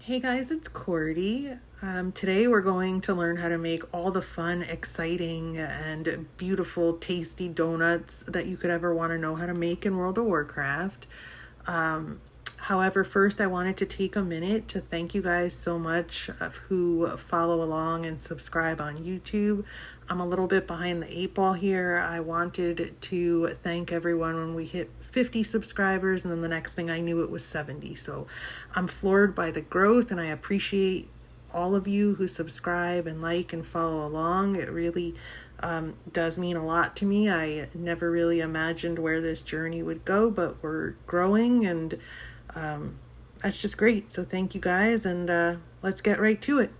Hey guys, it's Cordy. Today we're going to learn how to make all the fun, exciting, and beautiful, tasty donuts that you could ever want to know how to make in World of Warcraft. However, first I wanted to take a minute to thank you guys so much who follow along and subscribe on YouTube. I'm a little bit behind the eight ball here. I wanted to thank everyone when we hit 50 subscribers, and then the next thing I knew it was 70. So I'm floored by the growth, and I appreciate all of you who subscribe and like and follow along. It really does mean a lot to me. I never really imagined where this journey would go, but we're growing, and that's just great. So thank you guys, and let's get right to it.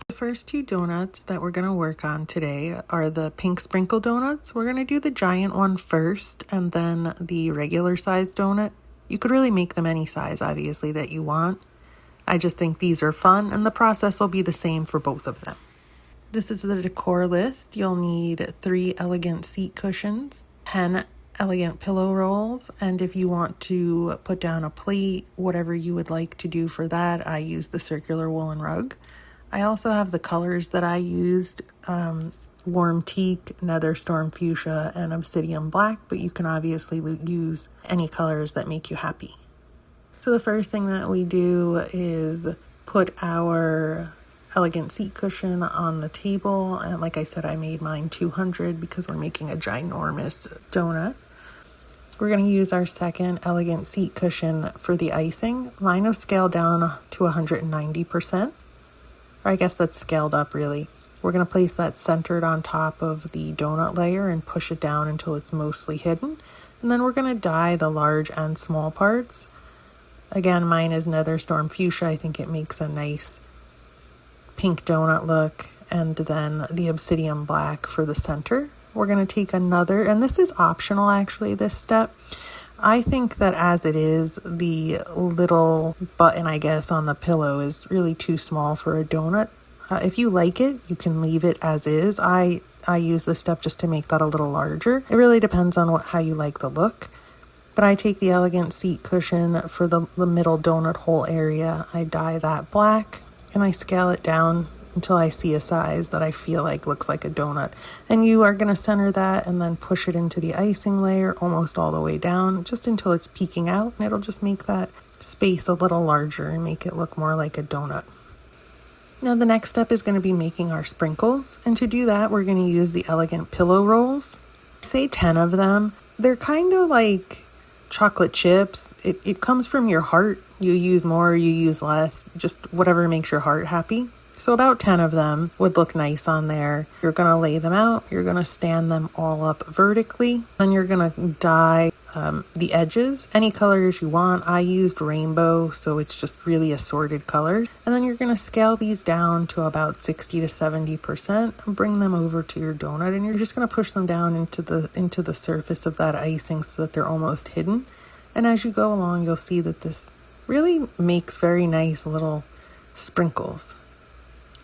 The first two donuts that we're going to work on today are the pink sprinkle donuts. We're going to do the giant one first and then the regular size donut. You could really make them any size, obviously, that you want. I just think these are fun, and the process will be the same for both of them. This is the decor list. You'll need 3 elegant seat cushions, 10 elegant pillow rolls, and if you want to put down a plate, whatever you would like to do for that, I use the circular woolen rug. I also have the colors that I used, warm teak, nether storm fuchsia, and obsidian black, but you can obviously use any colors that make you happy. So the first thing that we do is put our elegant seat cushion on the table, and like I said, I made mine 200 because we're making a ginormous donut. We're going to use our second elegant seat cushion for the icing. Mine was scaled down to 190%. Or I guess that's scaled up really. We're going to place that centered on top of the donut layer and push it down until it's mostly hidden. And then we're going to dye the large and small parts. Again, mine is nether storm fuchsia. I think it makes a nice pink donut look. And then the obsidian black for the center. We're going to take another, and this is optional actually, this step. I think that as it is, the little button, I guess, on the pillow is really too small for a donut. If you like it, you can leave it as is. I use this step just to make that a little larger. It really depends on how you like the look. But I take the elegant seat cushion for the middle donut hole area. I dye that black, and I scale it down until I see a size that I feel like looks like a donut. And you are going to center that and then push it into the icing layer almost all the way down, just until it's peeking out, and it'll just make that space a little larger and make it look more like a donut. Now the next step is going to be making our sprinkles, and to do that we're going to use the elegant pillow rolls. Say 10 of them. They're kind of like chocolate chips. It comes from your heart. You use more, you use less, just whatever makes your heart happy. So about 10 of them would look nice on there. You're going to lay them out. You're going to stand them all up vertically. Then you're going to dye the edges any colors you want. I used rainbow, so it's just really assorted colors. And then you're going to scale these down to about 60 to 70% and bring them over to your donut. And you're just going to push them down into the surface of that icing so that they're almost hidden. And as you go along, you'll see that this really makes very nice little sprinkles.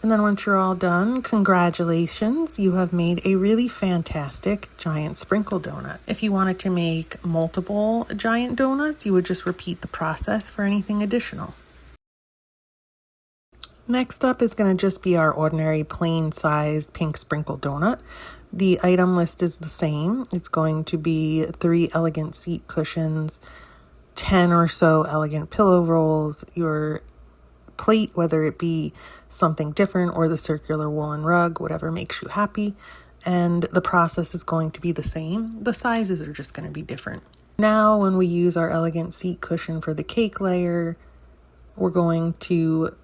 And then once you're all done, congratulations, you have made a really fantastic giant sprinkle donut. If you wanted to make multiple giant donuts, you would just repeat the process for anything additional. Next up is going to just be our ordinary plain sized pink sprinkle donut. The item list is the same. It's going to be 3 elegant seat cushions, 10 or so elegant pillow rolls, your plate, whether it be something different or the circular woolen rug, whatever makes you happy. And the process is going to be the same. The sizes are just going to be different. Now, when we use our elegant seat cushion for the cake layer, we're going to,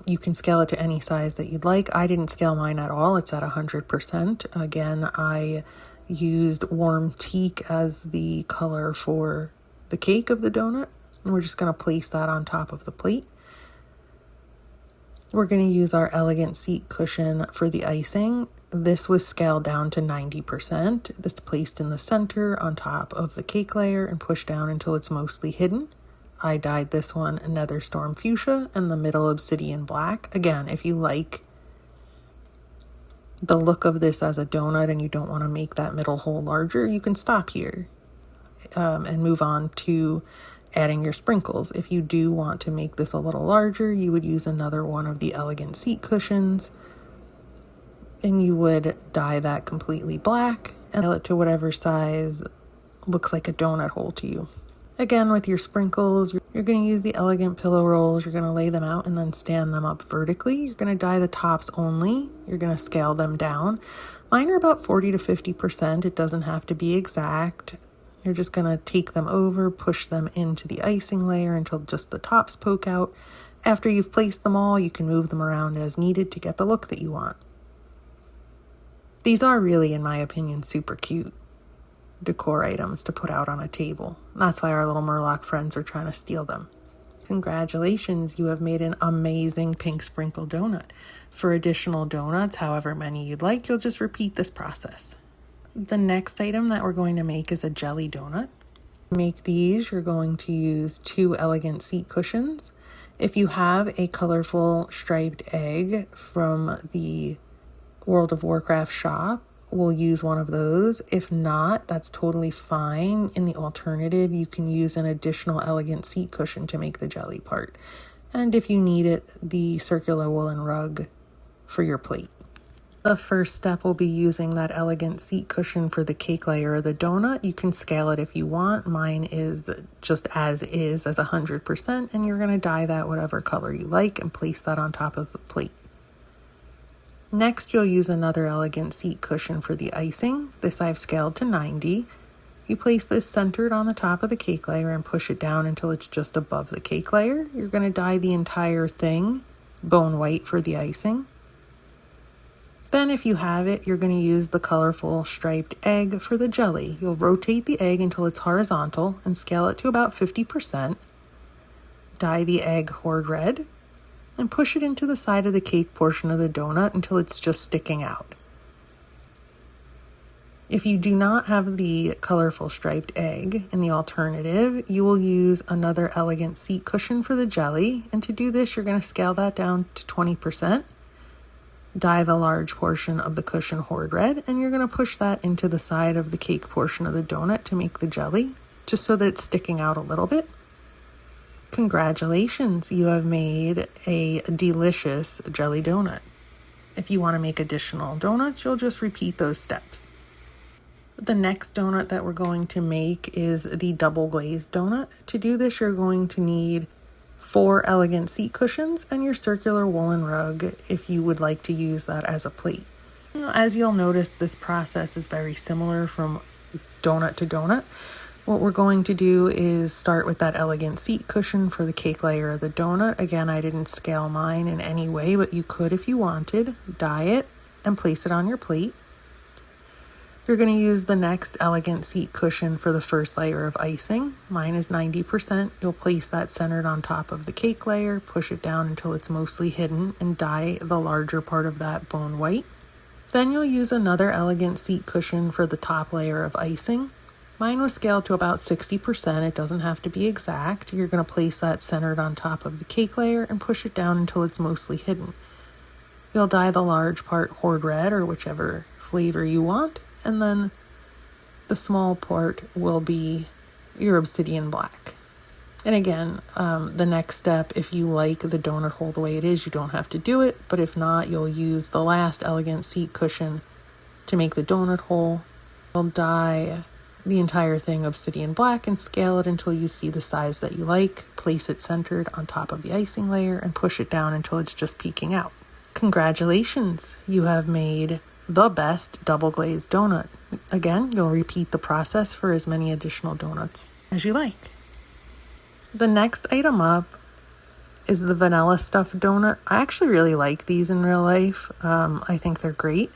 you can scale it to any size that you'd like. I didn't scale mine at all. It's at 100%. Again, I used warm teak as the color for the cake of the donut. And we're just going to place that on top of the plate. We're going to use our elegant seat cushion for the icing. This was scaled down to 90%. That's placed in the center on top of the cake layer and pushed down until it's mostly hidden. I dyed this one nether storm fuchsia and the middle obsidian black. Again, if you like the look of this as a donut and you don't want to make that middle hole larger, you can stop here and move on to adding your sprinkles. If you do want to make this a little larger, you would use another one of the elegant seat cushions, and you would dye that completely black and fill it to whatever size looks like a donut hole to you. Again, with your sprinkles, you're going to use the elegant pillow rolls. You're going to lay them out and then stand them up vertically. You're going to dye the tops only. You're going to scale them down. Mine are about 40 to 50%. It doesn't have to be exact. You're just going to take them over, push them into the icing layer until just the tops poke out. After you've placed them all, you can move them around as needed to get the look that you want. These are really, in my opinion, super cute decor items to put out on a table. That's why our little Murloc friends are trying to steal them. Congratulations, you have made an amazing pink sprinkle donut. For additional donuts, however many you'd like, you'll just repeat this process. The next item that we're going to make is a jelly donut. To make these, you're going to use 2 elegant seat cushions. If you have a colorful striped egg from the World of Warcraft shop, we'll use one of those. If not, that's totally fine. In the alternative, you can use an additional elegant seat cushion to make the jelly part. And if you need it, the circular woolen rug for your plate. The first step will be using that elegant seat cushion for the cake layer of the donut. You can scale it if you want. Mine is just as 100%, and you're going to dye that whatever color you like and place that on top of the plate. Next, you'll use another elegant seat cushion for the icing. This I've scaled to 90. You place this centered on the top of the cake layer and push it down until it's just above the cake layer. You're going to dye the entire thing bone white for the icing. Then, if you have it, you're going to use the colorful striped egg for the jelly. You'll rotate the egg until it's horizontal and scale it to about 50%. Dye the egg horde red and push it into the side of the cake portion of the donut until it's just sticking out. If you do not have the colorful striped egg, in the alternative, you will use another elegant seat cushion for the jelly. And to do this, you're going to scale that down to 20%. Dye the large portion of the cushion horde red, and you're going to push that into the side of the cake portion of the donut to make the jelly, just so that it's sticking out a little bit. Congratulations, you have made a delicious jelly donut. If you want to make additional donuts, you'll just repeat those steps. The next donut that we're going to make is the double glazed donut. To do this, you're going to need 4 elegant seat cushions and your circular woolen rug if you would like to use that as a plate. As you'll notice, this process is very similar from donut to donut. What we're going to do is start with that elegant seat cushion for the cake layer of the donut. Again, I didn't scale mine in any way, but you could if you wanted. Dye it and place it on your plate. You're going to use the next elegant seat cushion for the first layer of icing. Mine is 90%. You'll place that centered on top of the cake layer, push it down until it's mostly hidden, and dye the larger part of that bone white. Then you'll use another elegant seat cushion for the top layer of icing. Mine was scaled to about 60%. It doesn't have to be exact. You're going to place that centered on top of the cake layer and push it down until it's mostly hidden. You'll dye the large part horde red or whichever flavor you want. And then the small part will be your obsidian black. And again, the next step, if you like the donut hole the way it is, you don't have to do it. But if not, you'll use the last elegant seat cushion to make the donut hole. You'll dye the entire thing obsidian black and scale it until you see the size that you like. Place it centered on top of the icing layer and push it down until it's just peeking out. Congratulations, you have made the best double glazed donut. Again, you'll repeat the process for as many additional donuts as you like. The next item up is the vanilla stuffed donut. I actually really like these in real life. I think they're great.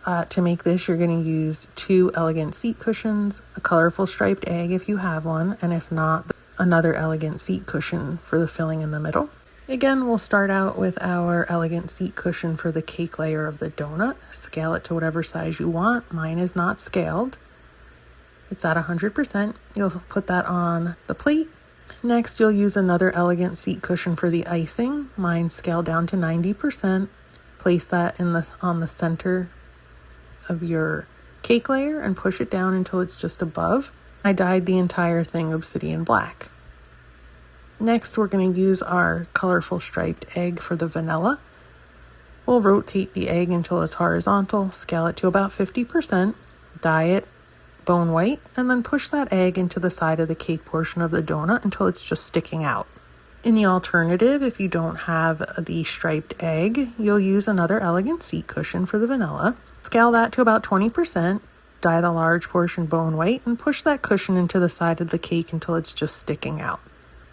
To make this, you're going to use 2 elegant seat cushions, a colorful striped egg if you have one, and if not, another elegant seat cushion for the filling in the middle. Again, we'll start out with our elegant seat cushion for the cake layer of the donut. Scale it to whatever size you want. Mine is not scaled. It's at 100%. You'll put that on the plate. Next, you'll use another elegant seat cushion for the icing. Mine scaled down to 90%. Place that on the center of your cake layer and push it down until it's just above. I dyed the entire thing obsidian black. Next, we're going to use our colorful striped egg for the vanilla. We'll rotate the egg until it's horizontal, scale it to about 50%, dye it bone white, and then push that egg into the side of the cake portion of the donut until it's just sticking out. In the alternative, if you don't have the striped egg, you'll use another elegant seat cushion for the vanilla. Scale that to about 20%, dye the large portion bone white, and push that cushion into the side of the cake until it's just sticking out.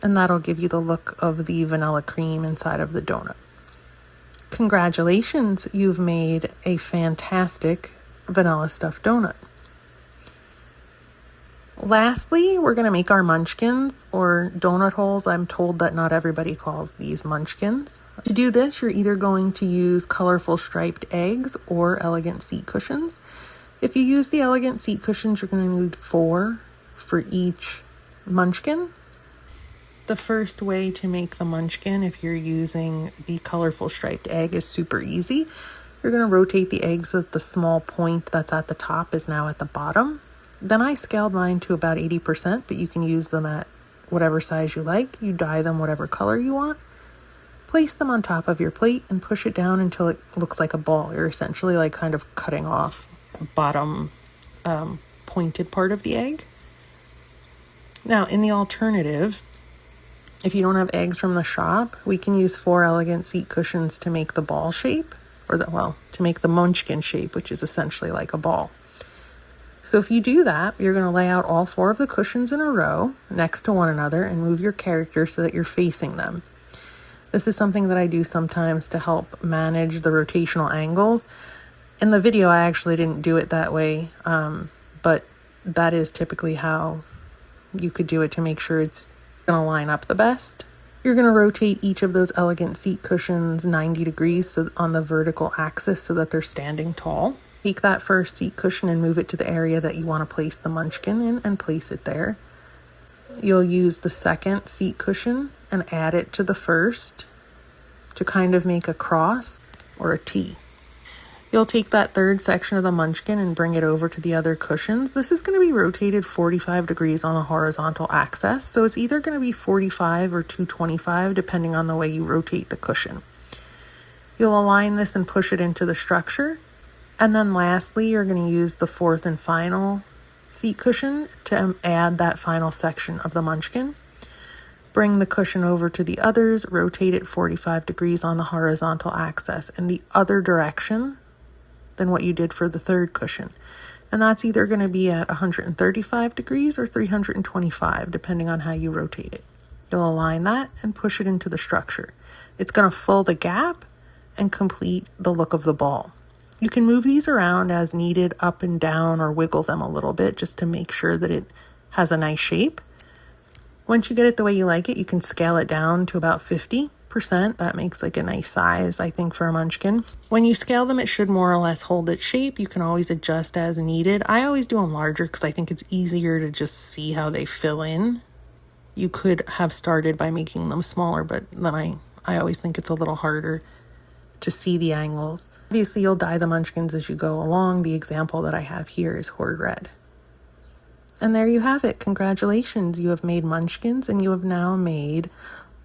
And that'll give you the look of the vanilla cream inside of the donut. Congratulations, you've made a fantastic vanilla stuffed donut. Lastly, we're going to make our munchkins, or donut holes. I'm told that not everybody calls these munchkins. To do this, you're either going to use colorful striped eggs or elegant seat cushions. If you use the elegant seat cushions, you're going to need 4 for each munchkin. The first way to make the munchkin, if you're using the colorful striped egg, is super easy. You're going to rotate the egg so that the small point that's at the top is now at the bottom. Then I scaled mine to about 80%, but you can use them at whatever size you like. You dye them whatever color you want. Place them on top of your plate and push it down until it looks like a ball. You're essentially like kind of cutting off the bottom pointed part of the egg. Now, in the alternative, if you don't have eggs from the shop, we can use 4 elegant seat cushions to make the ball shape, to make the munchkin shape, which is essentially like a ball. So if you do that, you're going to lay out all 4 of the cushions in a row next to one another and move your character so that you're facing them. This is something that I do sometimes to help manage the rotational angles. In the video, I actually didn't do it that way, but that is typically how you could do it to make sure it's going to line up the best. You're going to rotate each of those elegant seat cushions 90 degrees on the vertical axis so that they're standing tall. Take that first seat cushion and move it to the area that you want to place the munchkin in and place it there. You'll use the second seat cushion and add it to the first to kind of make a cross or a T. You'll take that third section of the munchkin and bring it over to the other cushions. This is going to be rotated 45 degrees on a horizontal axis, so it's either going to be 45 or 225 depending on the way you rotate the cushion. You'll align this and push it into the structure. And then lastly, you're going to use the fourth and final seat cushion to add that final section of the munchkin. Bring the cushion over to the others, rotate it 45 degrees on the horizontal axis in the other direction than what you did for the third cushion. And that's either going to be at 135 degrees or 325, depending on how you rotate it. You'll align that and push it into the structure. It's going to fill the gap and complete the look of the ball. You can move these around as needed, up and down, or wiggle them a little bit just to make sure that it has a nice shape. Once you get it the way you like it, you can scale it down to about 50%. That makes like a nice size, I think, for a munchkin. When you scale them, it should more or less hold its shape. You can always adjust as needed. I always do them larger because I think it's easier to just see how they fill in. You could have started by making them smaller, but then I always think it's a little harder to see the angles. Obviously, you'll dye the munchkins as you go along. The example that I have here is Horde Red. And there you have it. Congratulations, you have made munchkins, and you have now made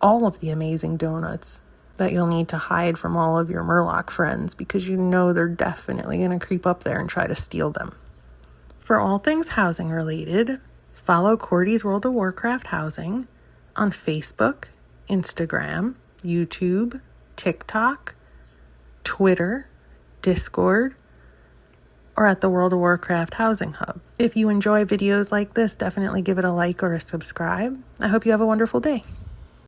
all of the amazing donuts that you'll need to hide from all of your Murloc friends, because you know they're definitely going to creep up there and try to steal them. For all things housing related, follow Cordy's World of Warcraft Housing on Facebook, Instagram, YouTube, TikTok, Twitter, Discord, or at the World of Warcraft Housing Hub. If you enjoy videos like this, definitely give it a like or a subscribe. I hope you have a wonderful day.